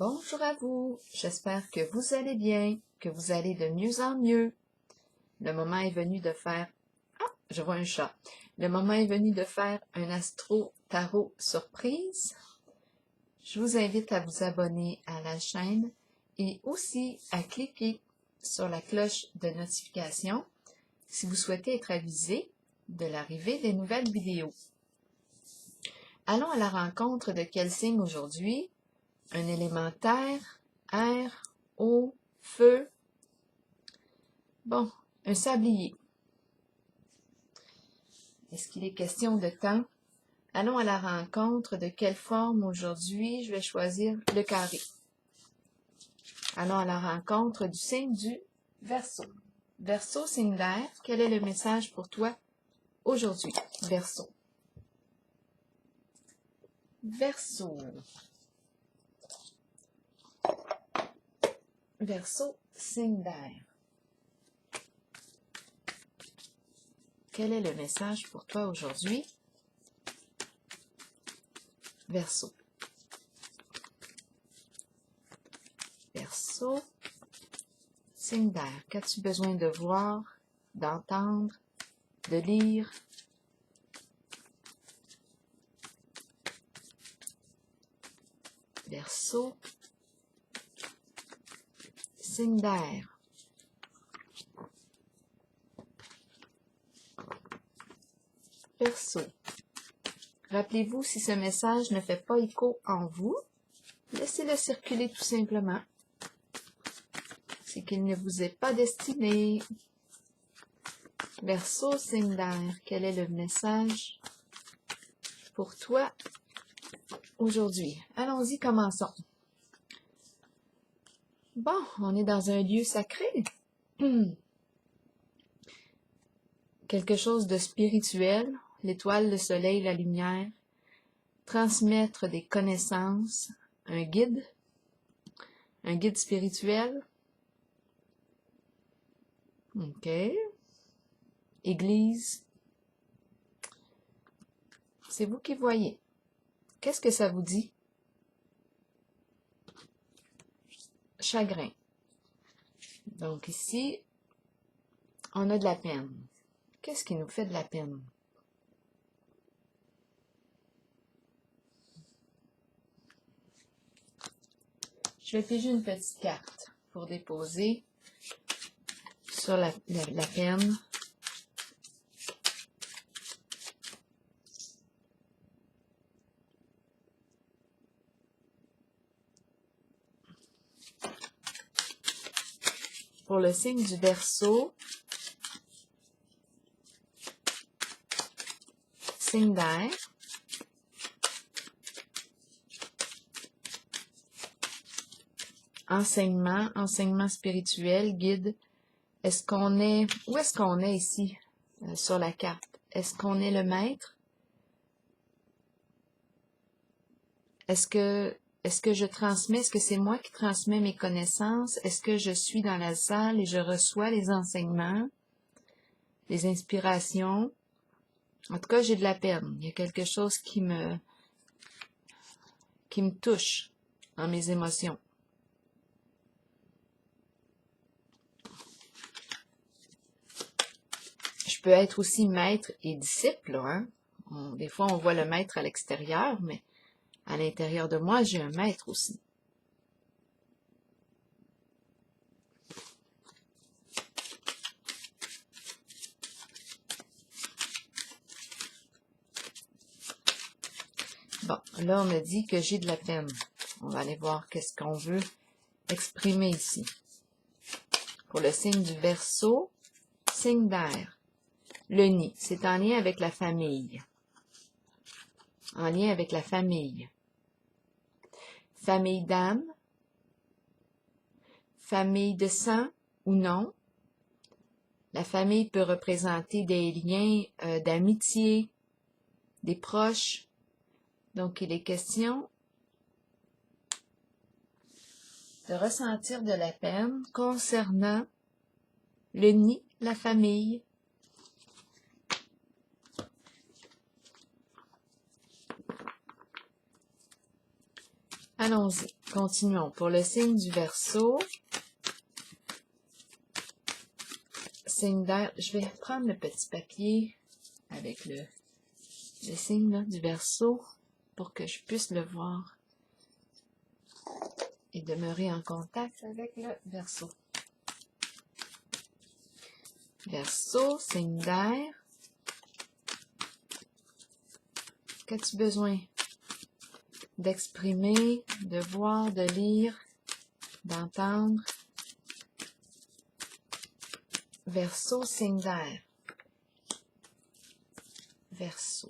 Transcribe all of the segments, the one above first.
Bonjour à vous, j'espère que vous allez bien, que vous allez de mieux en mieux. Le moment est venu de faire... Ah, je vois un chat. Le moment est venu de faire un astro-tarot surprise. Je vous invite à vous abonner à la chaîne et aussi à cliquer sur la cloche de notification si vous souhaitez être avisé de l'arrivée des nouvelles vidéos. Allons à la rencontre de quel signe aujourd'hui? Un élément terre, air, eau, feu. Bon, un sablier. Est-ce qu'il est question de temps? Allons à la rencontre de quelle forme aujourd'hui? Je vais choisir le carré. Allons à la rencontre du signe du Verseau. Verseau, signe d'air, quel est le message pour toi aujourd'hui? Verseau. Verseau. Verseau, signe d'air. Quel est le message pour toi aujourd'hui? Verseau. Verseau, signe d'air. Qu'as-tu besoin de voir, d'entendre, de lire? Verseau, signe d'air. Verseau. Rappelez-vous, si ce message ne fait pas écho en vous, laissez-le circuler tout simplement. C'est qu'il ne vous est pas destiné. Verseau, signe d'air. Quel est le message pour toi aujourd'hui? Allons-y, commençons. Bon, on est dans un lieu sacré. Quelque chose de spirituel, l'étoile, le soleil, la lumière. Transmettre des connaissances, un guide spirituel. OK. Église. C'est vous qui voyez. Qu'est-ce que ça vous dit? Chagrin. Donc ici, on a de la peine. Qu'est-ce qui nous fait de la peine? Je vais piger une petite carte pour déposer sur la peine. Pour le signe du Verseau, signe d'air. Enseignement spirituel, guide. Est-ce qu'on est... Où est-ce qu'on est ici sur la carte? Est-ce qu'on est le maître? Est-ce que je transmets? Est-ce que c'est moi qui transmets mes connaissances? Est-ce que je suis dans la salle et je reçois les enseignements, les inspirations? En tout cas, j'ai de la peine. Il y a quelque chose qui me touche dans mes émotions. Je peux être aussi maître et disciple, hein? Des fois, on voit le maître à l'extérieur, mais à l'intérieur de moi, j'ai un maître aussi. Bon, là, on me dit que j'ai de la peine. On va aller voir qu'est-ce qu'on veut exprimer ici. Pour le signe du Verseau, signe d'air. Le nid, c'est en lien avec la famille. En lien avec la famille. Famille d'âme, famille de sang ou non. La famille peut représenter des liens d'amitié, des proches. Donc, il est question de ressentir de la peine concernant le nid, la famille. Allons-y. Continuons. Pour le signe du Verseau, signe d'air, je vais prendre le petit papier avec le signe là, du Verseau pour que je puisse le voir et demeurer en contact avec le Verseau. Verseau, signe d'air. Qu'as-tu besoin d'exprimer, de voir, de lire, d'entendre? Verseau, signe d'air. Verseau.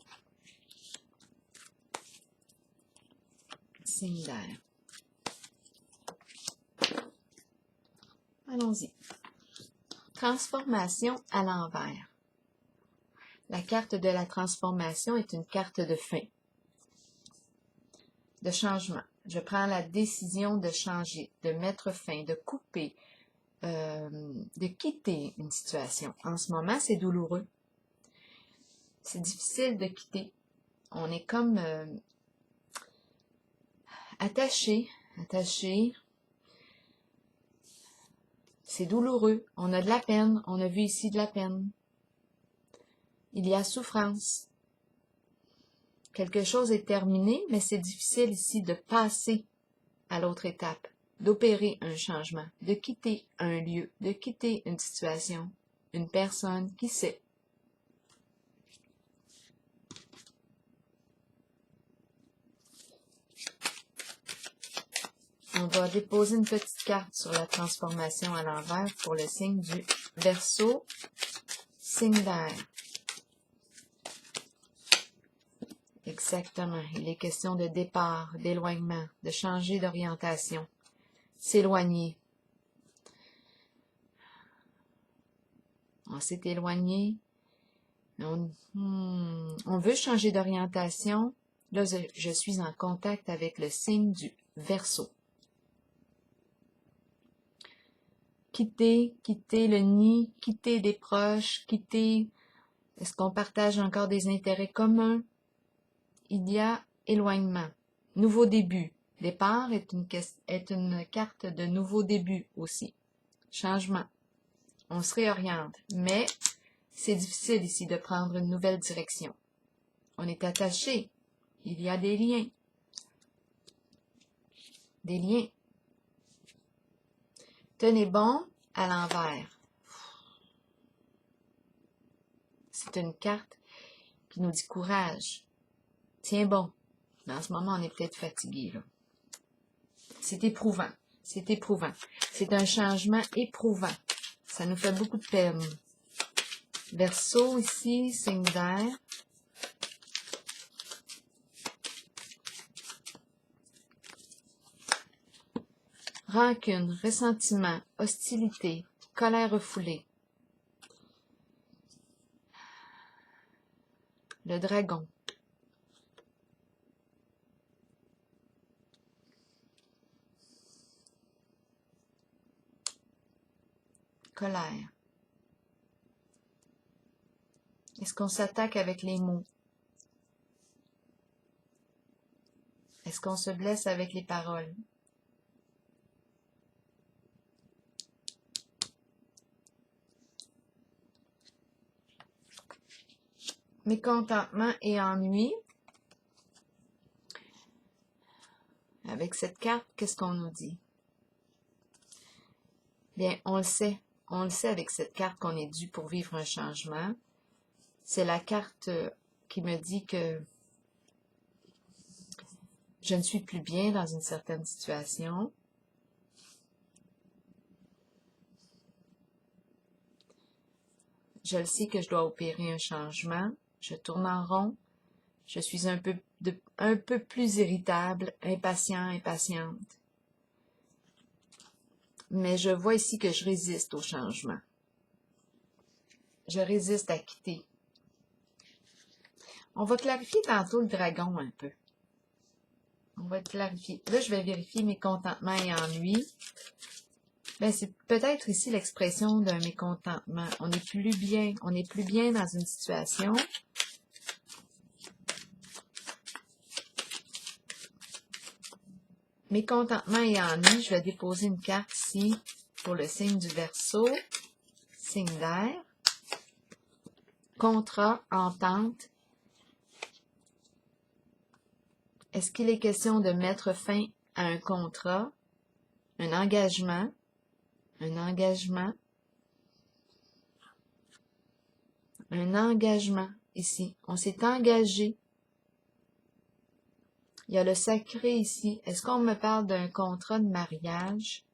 Signe d'air. Allons-y. Transformation à l'envers. La carte de la transformation est une carte de fin, de changement. Je prends la décision de changer, de mettre fin, de couper, de quitter une situation. En ce moment, c'est douloureux. C'est difficile de quitter. On est comme attaché. C'est douloureux. On a de la peine. On a vu ici de la peine. Il y a souffrance. Quelque chose est terminé, mais c'est difficile ici de passer à l'autre étape, d'opérer un changement, de quitter un lieu, de quitter une situation, une personne, qui sait. On va déposer une petite carte sur la transformation à l'envers pour le signe du Verseau, signe d'air. Exactement. Il est question de départ, d'éloignement, de changer d'orientation, s'éloigner. On s'est éloigné. On veut changer d'orientation. Là, je suis en contact avec le signe du Verseau. Quitter le nid, quitter des proches, quitter... Est-ce qu'on partage encore des intérêts communs? Il y a éloignement. Nouveau début. Départ est une carte de nouveau début aussi. Changement. On se réoriente. Mais c'est difficile ici de prendre une nouvelle direction. On est attaché. Il y a des liens. Des liens. Tenez bon à l'envers. C'est une carte qui nous dit courage. Tiens bon. Mais en ce moment, on est peut-être fatigué, là. C'est éprouvant. C'est éprouvant. C'est un changement éprouvant. Ça nous fait beaucoup de peine. Verseau ici, signe d'air. Rancune, ressentiment, hostilité, colère refoulée. Le dragon. Colère. Est-ce qu'on s'attaque avec les mots? Est-ce qu'on se blesse avec les paroles? Mécontentement et ennui. Avec cette carte, qu'est-ce qu'on nous dit? Bien, on le sait. On le sait avec cette carte qu'on est dû pour vivre un changement. C'est la carte qui me dit que je ne suis plus bien dans une certaine situation. Je le sais que je dois opérer un changement. Je tourne en rond. Je suis un peu plus irritable, impatiente. Mais je vois ici que je résiste au changement. Je résiste à quitter. On va clarifier tantôt le dragon un peu. On va clarifier. Là, je vais vérifier mécontentement et ennui. Ben, c'est peut-être ici l'expression d'un mécontentement. On n'est plus bien dans une situation. Mécontentement et ennui, je vais déposer une carte ici pour le signe du Verseau, signe d'air. Contrat, entente. Est-ce qu'il est question de mettre fin à un contrat, un engagement, un engagement ici? On s'est engagé. Il y a le sacré ici. Est-ce qu'on me parle d'un contrat de mariage?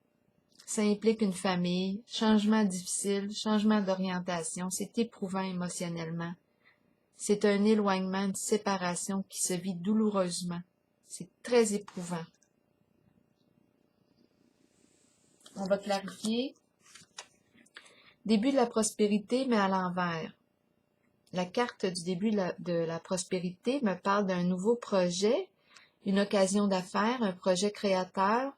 Ça implique une famille, changement difficile, changement d'orientation. C'est éprouvant émotionnellement. C'est un éloignement, une séparation qui se vit douloureusement. C'est très éprouvant. On va clarifier. Début de la prospérité, mais à l'envers. La carte du début de la prospérité me parle d'un nouveau projet, une occasion d'affaires, un projet créateur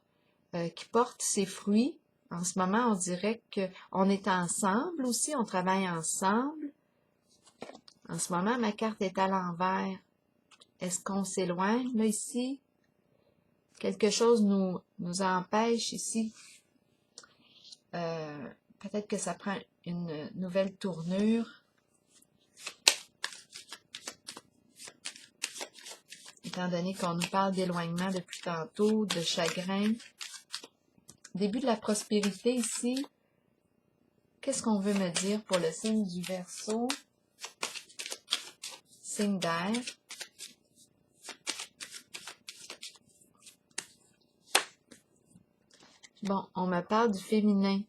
qui porte ses fruits. En ce moment, on dirait qu'on est ensemble aussi, on travaille ensemble. En ce moment, ma carte est à l'envers. Est-ce qu'on s'éloigne, là, ici? Quelque chose nous empêche ici. Peut-être que ça prend une nouvelle tournure. Étant donné qu'on nous parle d'éloignement depuis tantôt, de chagrin. Début de la prospérité ici. Qu'est-ce qu'on veut me dire pour le signe du Verseau? Signe d'air. Bon, on me parle du féminin.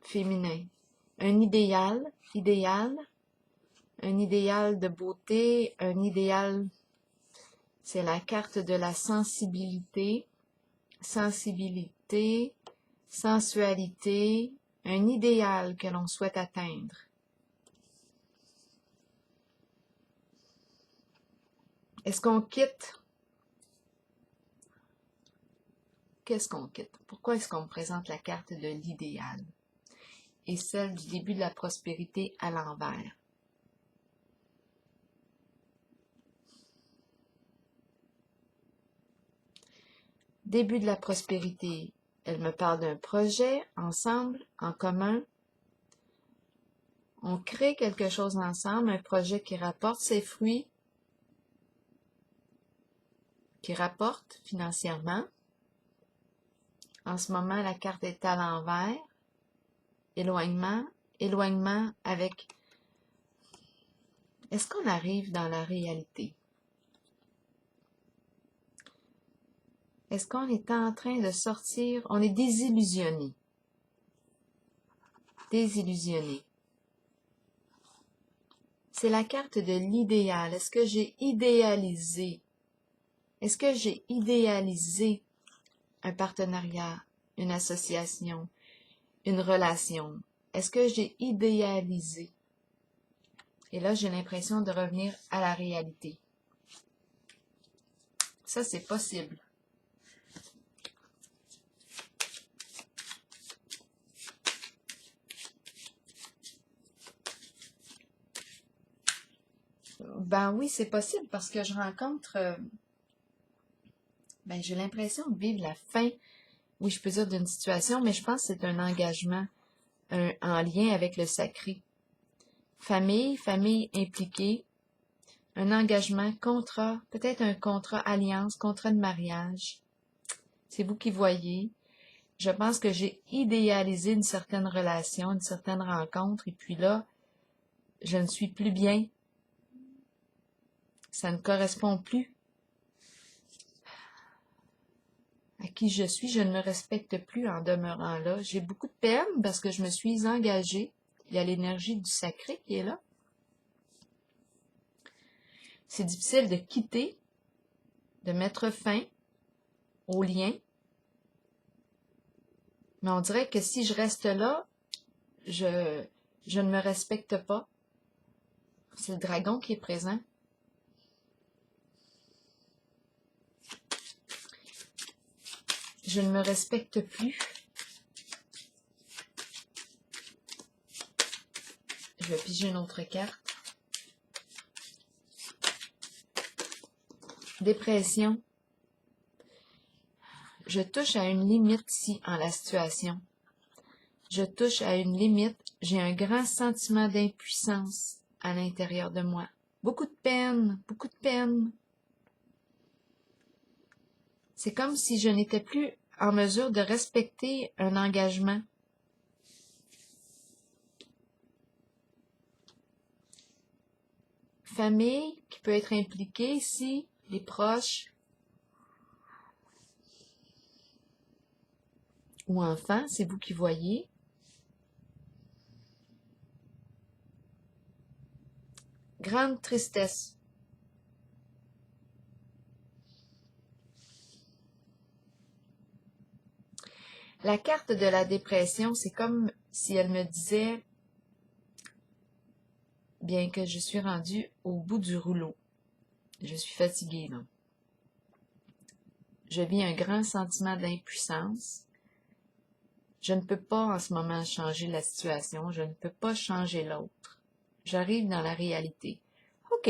Féminin. Un idéal. Un idéal de beauté, un idéal, c'est la carte de la sensibilité. Sensibilité, sensualité, un idéal que l'on souhaite atteindre. Est-ce qu'on quitte? Qu'est-ce qu'on quitte? Pourquoi est-ce qu'on me présente la carte de l'idéal et celle du début de la prospérité à l'envers? Début de la prospérité, elle me parle d'un projet, ensemble, en commun. On crée quelque chose ensemble, un projet qui rapporte ses fruits, qui rapporte financièrement. En ce moment, la carte est à l'envers. Éloignement. Éloignement avec... Est-ce qu'on arrive dans la réalité? Est-ce qu'on est en train de sortir? On est désillusionné. Désillusionné. C'est la carte de l'idéal. Est-ce que j'ai idéalisé? Est-ce que j'ai idéalisé un partenariat, une association, une relation? Est-ce que j'ai idéalisé? Et là, j'ai l'impression de revenir à la réalité. Ça, c'est possible. Ben oui, c'est possible parce que je rencontre... j'ai l'impression de vivre la fin, oui, je peux dire d'une situation, mais je pense que c'est un engagement en lien avec le sacré. Famille impliquée, un engagement, contrat, peut-être un contrat alliance, contrat de mariage. C'est vous qui voyez. Je pense que j'ai idéalisé une certaine relation, une certaine rencontre, et puis là, je ne suis plus bien. Ça ne correspond plus à qui je suis. Je ne me respecte plus en demeurant là. J'ai beaucoup de peine parce que je me suis engagée. Il y a l'énergie du sacré qui est là. C'est difficile de quitter, de mettre fin au lien. Mais on dirait que si je reste là, je ne me respecte pas. C'est le dragon qui est présent. Je ne me respecte plus. Je vais piger une autre carte. Dépression. je touche à une limite ici en la situation. Je touche à une limite, j'ai un grand sentiment d'impuissance à l'intérieur de moi. Beaucoup de peine, beaucoup de peine. C'est comme si je n'étais plus en mesure de respecter un engagement. Famille qui peut être impliquée ici, les proches ou enfants, c'est vous qui voyez. Grande tristesse. La carte de la dépression, c'est comme si elle me disait, bien que je suis rendue au bout du rouleau. Je suis fatiguée, là. Je vis un grand sentiment d'impuissance. Je ne peux pas en ce moment changer la situation. Je ne peux pas changer l'autre. J'arrive dans la réalité. OK.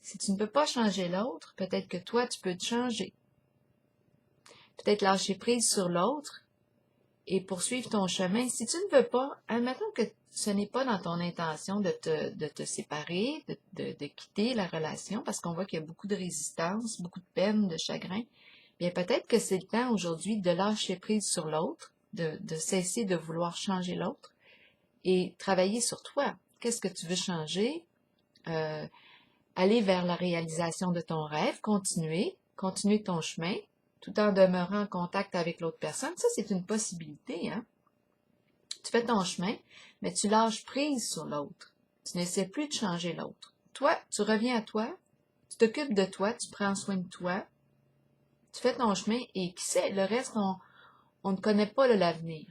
Si tu ne peux pas changer l'autre, peut-être que toi, tu peux te changer. Peut-être lâcher prise sur l'autre et poursuivre ton chemin. Si tu ne veux pas, admettons que ce n'est pas dans ton intention de te séparer, de quitter la relation, parce qu'on voit qu'il y a beaucoup de résistance, beaucoup de peine, de chagrin, bien peut-être que c'est le temps aujourd'hui de lâcher prise sur l'autre, de cesser de vouloir changer l'autre et travailler sur toi. Qu'est-ce que tu veux changer? Aller vers la réalisation de ton rêve, continuer ton chemin, tout en demeurant en contact avec l'autre personne. Ça, c'est une possibilité, hein? Tu fais ton chemin, mais tu lâches prise sur l'autre. Tu n'essaies plus de changer l'autre. Toi, tu reviens à toi, tu t'occupes de toi, tu prends soin de toi, tu fais ton chemin et qui sait, le reste, on ne connaît pas l'avenir.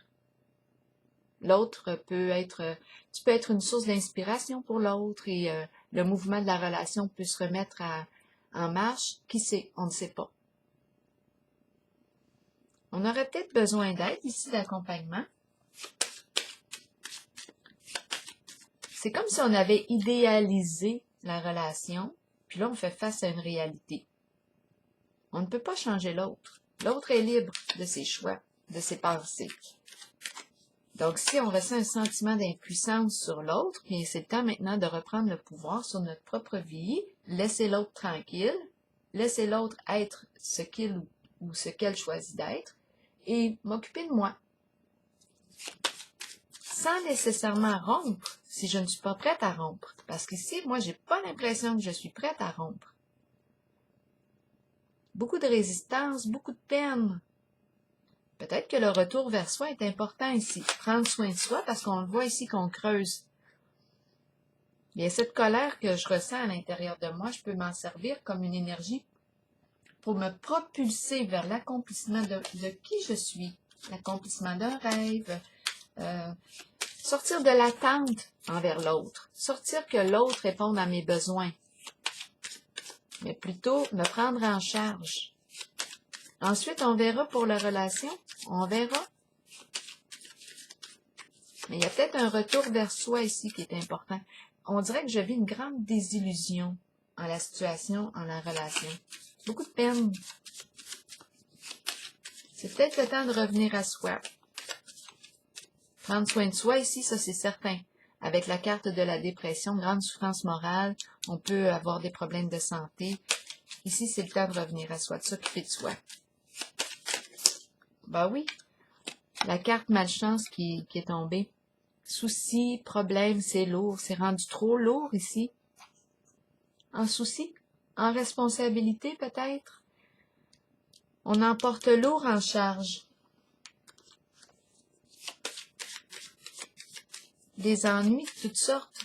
L'autre peut être, tu peux être une source d'inspiration pour l'autre et le mouvement de la relation peut se remettre en marche. Qui sait? On ne sait pas. On aurait peut-être besoin d'aide ici, d'accompagnement. C'est comme si on avait idéalisé la relation, puis là, on fait face à une réalité. On ne peut pas changer l'autre. L'autre est libre de ses choix, de ses pensées. Donc, si on ressent un sentiment d'impuissance sur l'autre, bien, c'est le temps maintenant de reprendre le pouvoir sur notre propre vie, laisser l'autre tranquille, laisser l'autre être ce qu'il ou ce qu'elle choisit d'être, et m'occuper de moi. Sans nécessairement rompre, si je ne suis pas prête à rompre. Parce qu'ici, moi, j'ai pas l'impression que je suis prête à rompre. Beaucoup de résistance, beaucoup de peine. Peut-être que le retour vers soi est important ici. Prendre soin de soi, parce qu'on le voit ici qu'on creuse. Bien, cette colère que je ressens à l'intérieur de moi, je peux m'en servir comme une énergie pour me propulser vers l'accomplissement de qui je suis. L'accomplissement d'un rêve. Sortir de l'attente envers l'autre. Sortir que l'autre réponde à mes besoins. Mais plutôt me prendre en charge. Ensuite, on verra pour la relation. On verra. Mais il y a peut-être un retour vers soi ici qui est important. On dirait que je vis une grande désillusion en la situation, en la relation. Beaucoup de peine. C'est peut-être le temps de revenir à soi. Prendre soin de soi ici, ça c'est certain. Avec la carte de la dépression, grande souffrance morale, on peut avoir des problèmes de santé. Ici, c'est le temps de revenir à soi, de s'occuper de soi. Ben oui, la carte malchance qui est tombée. Soucis, problèmes, c'est lourd, c'est rendu trop lourd ici. En souci, en responsabilité peut-être. On emporte lourd en charge. Des ennuis de toutes sortes.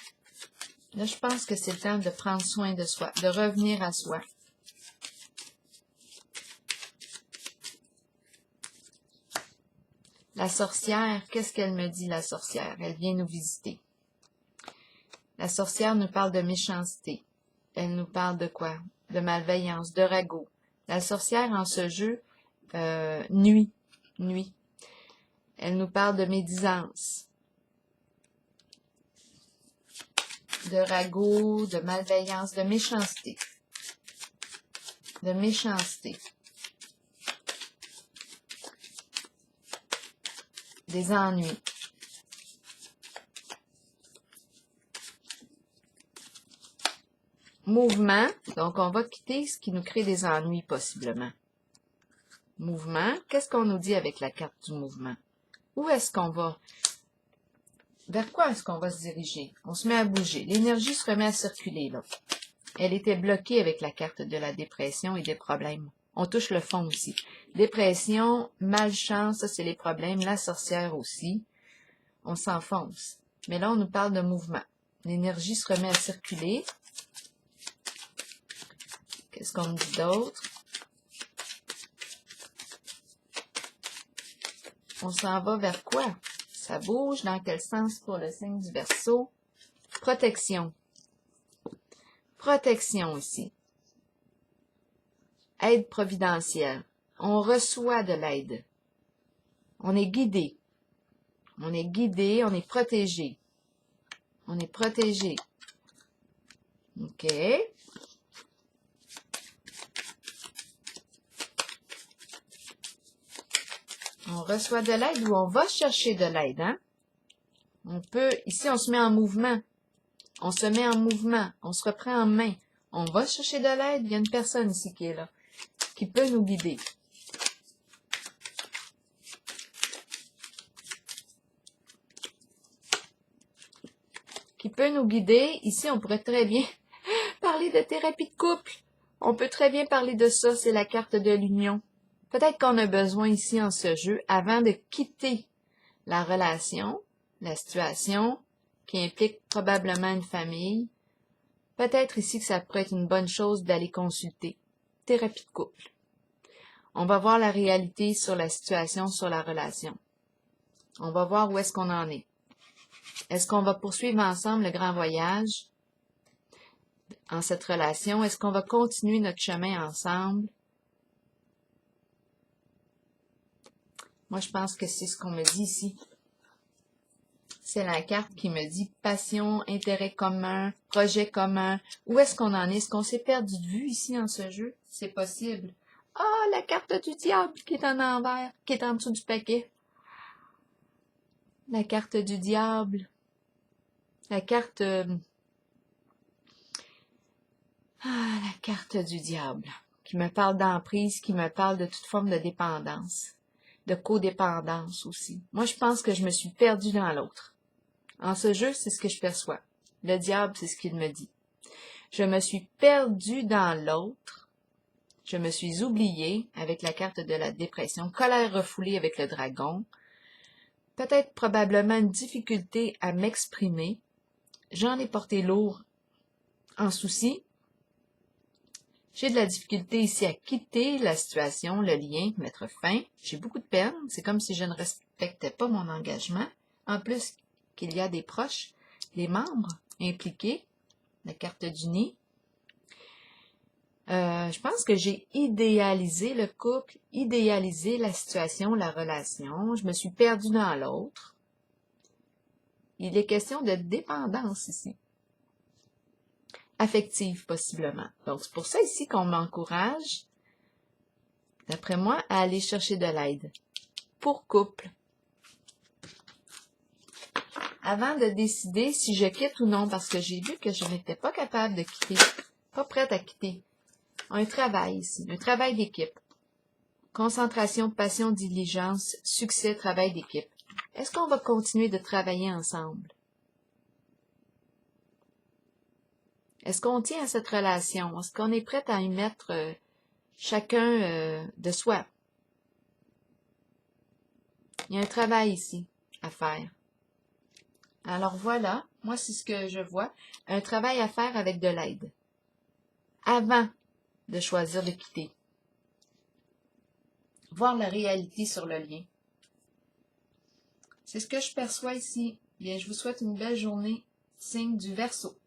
Là, je pense que c'est le temps de prendre soin de soi, de revenir à soi. La sorcière, qu'est-ce qu'elle me dit, la sorcière? Elle vient nous visiter. La sorcière nous parle de méchanceté. Elle nous parle de quoi? De malveillance, de ragot. La sorcière, en ce jeu, nuit. Elle nous parle de médisance, de ragot, de malveillance, de méchanceté. De méchanceté. des ennuis. Mouvement, donc on va quitter ce qui nous crée des ennuis possiblement. Mouvement, qu'est-ce qu'on nous dit avec la carte du mouvement? Où est-ce qu'on va? Vers quoi est-ce qu'on va se diriger? On se met à bouger. L'énergie se remet à circuler, là. Elle était bloquée avec la carte de la dépression et des problèmes. On touche le fond aussi. Dépression, malchance, ça c'est les problèmes. La sorcière aussi. On s'enfonce. Mais là, on nous parle de mouvement. L'énergie se remet à circuler. Qu'est-ce qu'on nous dit d'autre? On s'en va vers quoi? Ça bouge. Dans quel sens pour le signe du Verseau? Protection. Protection aussi. Aide providentielle. On reçoit de l'aide. On est guidé. On est guidé, on est protégé. On est protégé. OK. On reçoit de l'aide ou on va chercher de l'aide, hein? On peut, ici, on se met en mouvement. On se met en mouvement. On se reprend en main. On va chercher de l'aide. Il y a une personne ici qui est là, qui peut nous guider. Qui peut nous guider. Ici, on pourrait très bien parler de thérapie de couple. On peut très bien parler de ça. C'est la carte de l'union. Peut-être qu'on a besoin ici en ce jeu, avant de quitter la relation, la situation qui implique probablement une famille, peut-être ici que ça pourrait être une bonne chose d'aller consulter. Thérapie de couple. On va voir la réalité sur la situation, sur la relation. On va voir où est-ce qu'on en est. Est-ce qu'on va poursuivre ensemble le grand voyage en cette relation? Est-ce qu'on va continuer notre chemin ensemble? Moi, je pense que c'est ce qu'on me dit ici. C'est la carte qui me dit passion, intérêt commun, projet commun. Où est-ce qu'on en est? Est-ce qu'on s'est perdu de vue ici en ce jeu? C'est possible. Ah, la carte du diable qui est en envers, qui est en dessous du paquet. La carte du diable. La carte... la carte du diable. Qui me parle d'emprise, qui me parle de toute forme de dépendance. De codépendance aussi. Moi, je pense que je me suis perdue dans l'autre. En ce jeu, c'est ce que je perçois. Le diable, c'est ce qu'il me dit. Je me suis perdue dans l'autre. Je me suis oubliée avec la carte de la dépression. Colère refoulée avec le dragon. Peut-être probablement une difficulté à m'exprimer. J'en ai porté lourd en souci. J'ai de la difficulté ici à quitter la situation, le lien, mettre fin. J'ai beaucoup de peine. C'est comme si je ne respectais pas mon engagement. En plus qu'il y a des proches, des membres impliqués, la carte du nid. Je pense que j'ai idéalisé le couple, idéalisé la situation, la relation. Je me suis perdue dans l'autre. Il est question de dépendance ici. Affective, possiblement. Donc, c'est pour ça ici qu'on m'encourage, d'après moi, à aller chercher de l'aide. Pour couple. Avant de décider si je quitte ou non, parce que j'ai vu que je n'étais pas capable de quitter, pas prête à quitter. Un travail ici, un travail d'équipe. Concentration, passion, diligence, succès, travail d'équipe. Est-ce qu'on va continuer de travailler ensemble? Est-ce qu'on tient à cette relation? Est-ce qu'on est prêt à y mettre chacun de soi? Il y a un travail ici à faire. Alors voilà, moi c'est ce que je vois. Un travail à faire avec de l'aide. Avant de choisir de quitter. Voir la réalité sur le lien. C'est ce que je perçois ici. Bien, je vous souhaite une belle journée. Signe du Verseau.